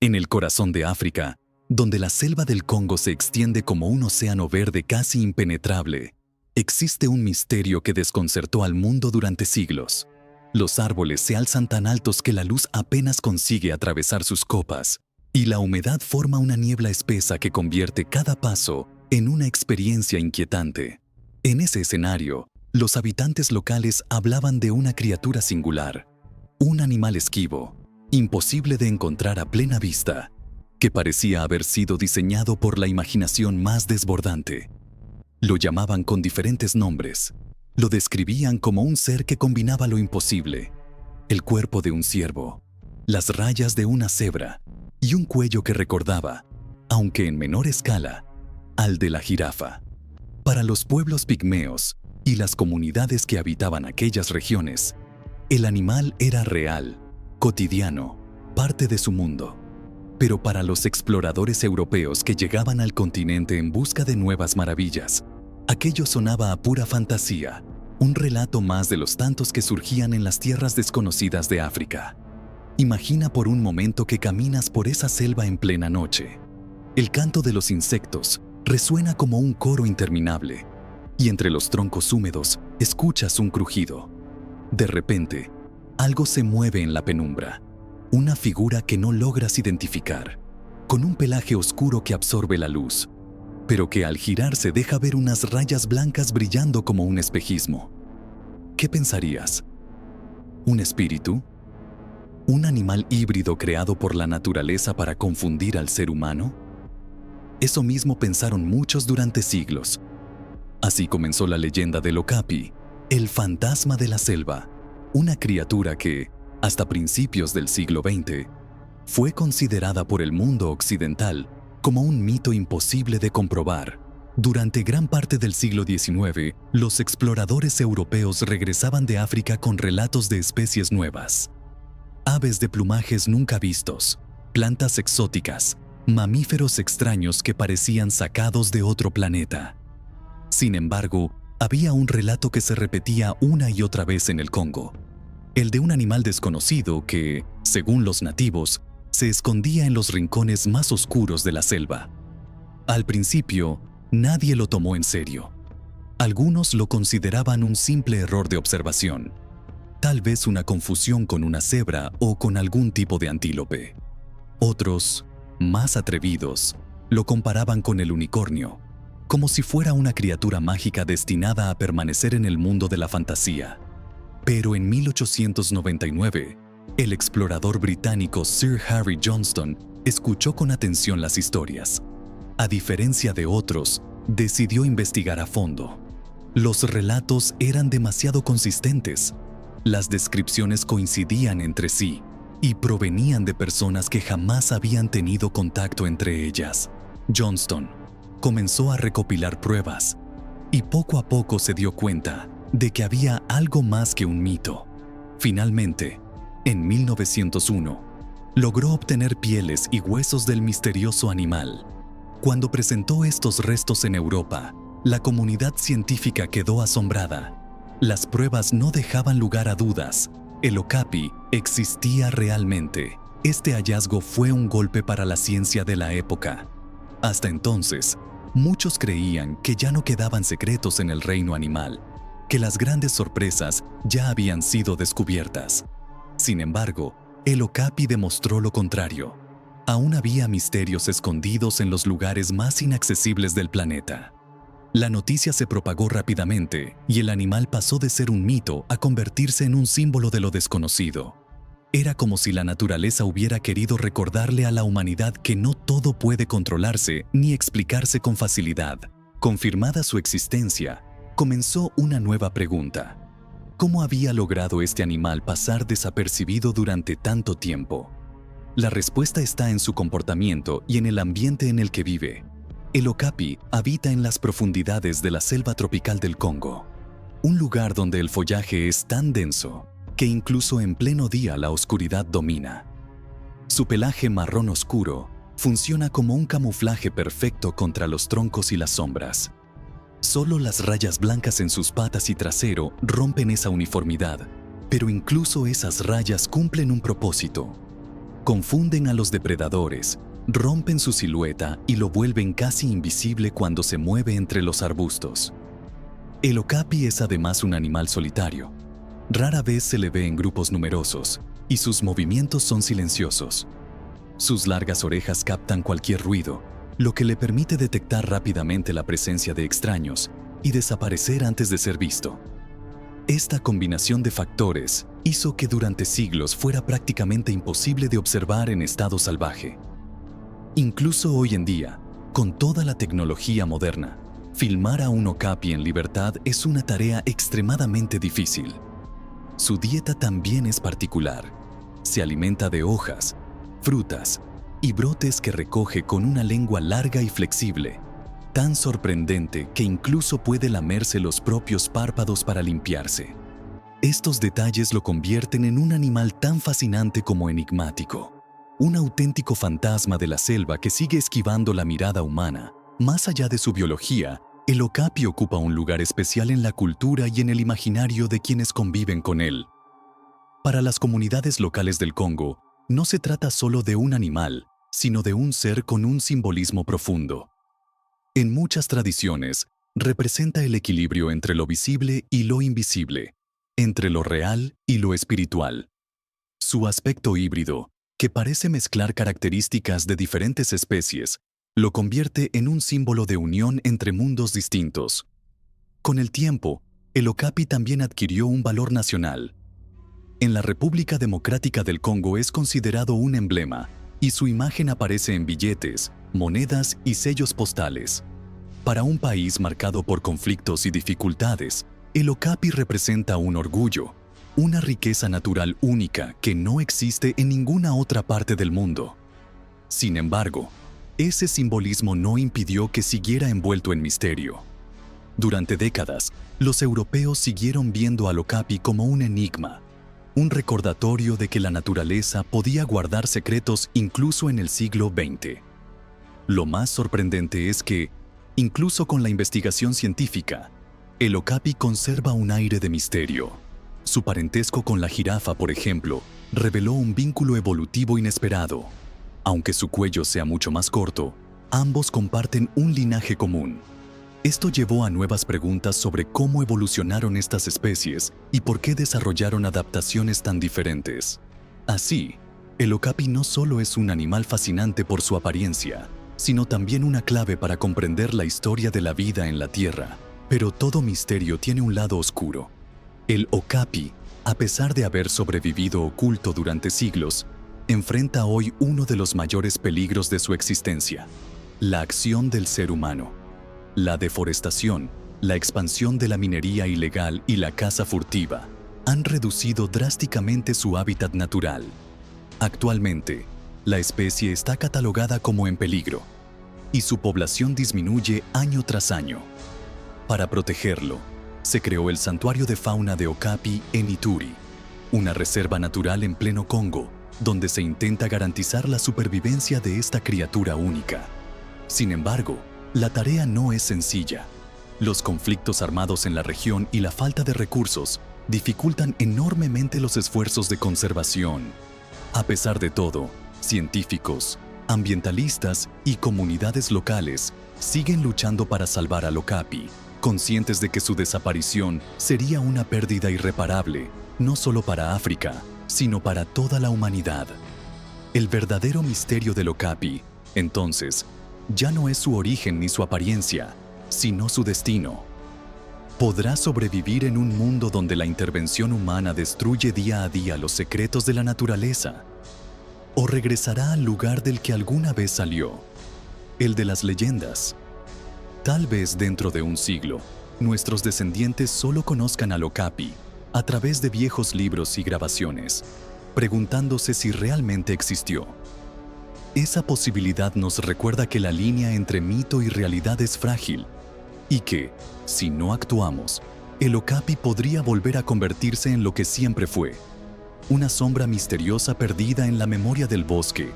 En el corazón de África, donde la selva del Congo se extiende como un océano verde casi impenetrable, existe un misterio que desconcertó al mundo durante siglos. Los árboles se alzan tan altos que la luz apenas consigue atravesar sus copas, y la humedad forma una niebla espesa que convierte cada paso en una experiencia inquietante. En ese escenario, los habitantes locales hablaban de una criatura singular, un animal esquivo, imposible de encontrar a plena vista, que parecía haber sido diseñado por la imaginación más desbordante. Lo llamaban con diferentes nombres. Lo describían como un ser que combinaba lo imposible: el cuerpo de un ciervo, las rayas de una cebra y un cuello que recordaba, aunque en menor escala, al de la jirafa. Para los pueblos pigmeos y las comunidades que habitaban aquellas regiones, el animal era real, cotidiano, parte de su mundo. Pero para los exploradores europeos que llegaban al continente en busca de nuevas maravillas, aquello sonaba a pura fantasía, un relato más de los tantos que surgían en las tierras desconocidas de África. Imagina por un momento que caminas por esa selva en plena noche. El canto de los insectos resuena como un coro interminable, y entre los troncos húmedos escuchas un crujido. De repente, algo se mueve en la penumbra, una figura que no logras identificar, con un pelaje oscuro que absorbe la luz, pero que al girarse deja ver unas rayas blancas brillando como un espejismo. ¿Qué pensarías? ¿Un espíritu? ¿Un animal híbrido creado por la naturaleza para confundir al ser humano? Eso mismo pensaron muchos durante siglos. Así comenzó la leyenda del Okapi, el fantasma de la selva, una criatura que, hasta principios del siglo XX, fue considerada por el mundo occidental como un mito imposible de comprobar. Durante gran parte del siglo XIX, los exploradores europeos regresaban de África con relatos de especies nuevas. Aves de plumajes nunca vistos, plantas exóticas, mamíferos extraños que parecían sacados de otro planeta. Sin embargo, había un relato que se repetía una y otra vez en el Congo, el de un animal desconocido que, según los nativos, se escondía en los rincones más oscuros de la selva. Al principio, nadie lo tomó en serio. Algunos lo consideraban un simple error de observación, tal vez una confusión con una cebra o con algún tipo de antílope. Otros, más atrevidos, lo comparaban con el unicornio, como si fuera una criatura mágica destinada a permanecer en el mundo de la fantasía. Pero en 1899, el explorador británico Sir Harry Johnston escuchó con atención las historias. A diferencia de otros, decidió investigar a fondo. Los relatos eran demasiado consistentes. Las descripciones coincidían entre sí y provenían de personas que jamás habían tenido contacto entre ellas. Johnston comenzó a recopilar pruebas y poco a poco se dio cuenta de que había algo más que un mito. Finalmente, en 1901, logró obtener pieles y huesos del misterioso animal. Cuando presentó estos restos en Europa, la comunidad científica quedó asombrada. Las pruebas no dejaban lugar a dudas. El Okapi existía realmente. Este hallazgo fue un golpe para la ciencia de la época. Hasta entonces, muchos creían que ya no quedaban secretos en el reino animal, que las grandes sorpresas ya habían sido descubiertas. Sin embargo, el Okapi demostró lo contrario. Aún había misterios escondidos en los lugares más inaccesibles del planeta. La noticia se propagó rápidamente y el animal pasó de ser un mito a convertirse en un símbolo de lo desconocido. Era como si la naturaleza hubiera querido recordarle a la humanidad que no todo puede controlarse ni explicarse con facilidad. Confirmada su existencia, comenzó una nueva pregunta. ¿Cómo había logrado este animal pasar desapercibido durante tanto tiempo? La respuesta está en su comportamiento y en el ambiente en el que vive. El Okapi habita en las profundidades de la selva tropical del Congo, un lugar donde el follaje es tan denso que incluso en pleno día la oscuridad domina. Su pelaje marrón oscuro funciona como un camuflaje perfecto contra los troncos y las sombras. Solo las rayas blancas en sus patas y trasero rompen esa uniformidad, pero incluso esas rayas cumplen un propósito. Confunden a los depredadores, rompen su silueta y lo vuelven casi invisible cuando se mueve entre los arbustos. El okapi es además un animal solitario. Rara vez se le ve en grupos numerosos y sus movimientos son silenciosos. Sus largas orejas captan cualquier ruido, lo que le permite detectar rápidamente la presencia de extraños y desaparecer antes de ser visto. Esta combinación de factores hizo que durante siglos fuera prácticamente imposible de observar en estado salvaje. Incluso hoy en día, con toda la tecnología moderna, filmar a un okapi en libertad es una tarea extremadamente difícil. Su dieta también es particular. Se alimenta de hojas, frutas y brotes que recoge con una lengua larga y flexible, tan sorprendente que incluso puede lamerse los propios párpados para limpiarse. Estos detalles lo convierten en un animal tan fascinante como enigmático, un auténtico fantasma de la selva que sigue esquivando la mirada humana. Más allá de su biología, el okapi ocupa un lugar especial en la cultura y en el imaginario de quienes conviven con él. Para las comunidades locales del Congo, no se trata solo de un animal, sino de un ser con un simbolismo profundo. En muchas tradiciones, representa el equilibrio entre lo visible y lo invisible, entre lo real y lo espiritual. Su aspecto híbrido, que parece mezclar características de diferentes especies, lo convierte en un símbolo de unión entre mundos distintos. Con el tiempo, el okapi también adquirió un valor nacional. En la República Democrática del Congo es considerado un emblema, y su imagen aparece en billetes, monedas y sellos postales. Para un país marcado por conflictos y dificultades, el okapi representa un orgullo, una riqueza natural única que no existe en ninguna otra parte del mundo. Sin embargo, ese simbolismo no impidió que siguiera envuelto en misterio. Durante décadas, los europeos siguieron viendo al okapi como un enigma, un recordatorio de que la naturaleza podía guardar secretos incluso en el siglo XX. Lo más sorprendente es que, incluso con la investigación científica, el okapi conserva un aire de misterio. Su parentesco con la jirafa, por ejemplo, reveló un vínculo evolutivo inesperado. Aunque su cuello sea mucho más corto, ambos comparten un linaje común. Esto llevó a nuevas preguntas sobre cómo evolucionaron estas especies y por qué desarrollaron adaptaciones tan diferentes. Así, el okapi no solo es un animal fascinante por su apariencia, sino también una clave para comprender la historia de la vida en la Tierra. Pero todo misterio tiene un lado oscuro. El okapi, a pesar de haber sobrevivido oculto durante siglos, enfrenta hoy uno de los mayores peligros de su existencia: la acción del ser humano. La deforestación, la expansión de la minería ilegal y la caza furtiva han reducido drásticamente su hábitat natural. Actualmente, la especie está catalogada como en peligro y su población disminuye año tras año. Para protegerlo, se creó el Santuario de Fauna de Okapi en Ituri, una reserva natural en pleno Congo, donde se intenta garantizar la supervivencia de esta criatura única. Sin embargo, la tarea no es sencilla. Los conflictos armados en la región y la falta de recursos dificultan enormemente los esfuerzos de conservación. A pesar de todo, científicos, ambientalistas y comunidades locales siguen luchando para salvar al okapi, conscientes de que su desaparición sería una pérdida irreparable, no solo para África, sino para toda la humanidad. El verdadero misterio del okapi, entonces, ya no es su origen ni su apariencia, sino su destino. ¿Podrá sobrevivir en un mundo donde la intervención humana destruye día a día los secretos de la naturaleza? ¿O regresará al lugar del que alguna vez salió, el de las leyendas? Tal vez dentro de un siglo, nuestros descendientes solo conozcan al okapi a través de viejos libros y grabaciones, preguntándose si realmente existió. Esa posibilidad nos recuerda que la línea entre mito y realidad es frágil y que, si no actuamos, el okapi podría volver a convertirse en lo que siempre fue: una sombra misteriosa perdida en la memoria del bosque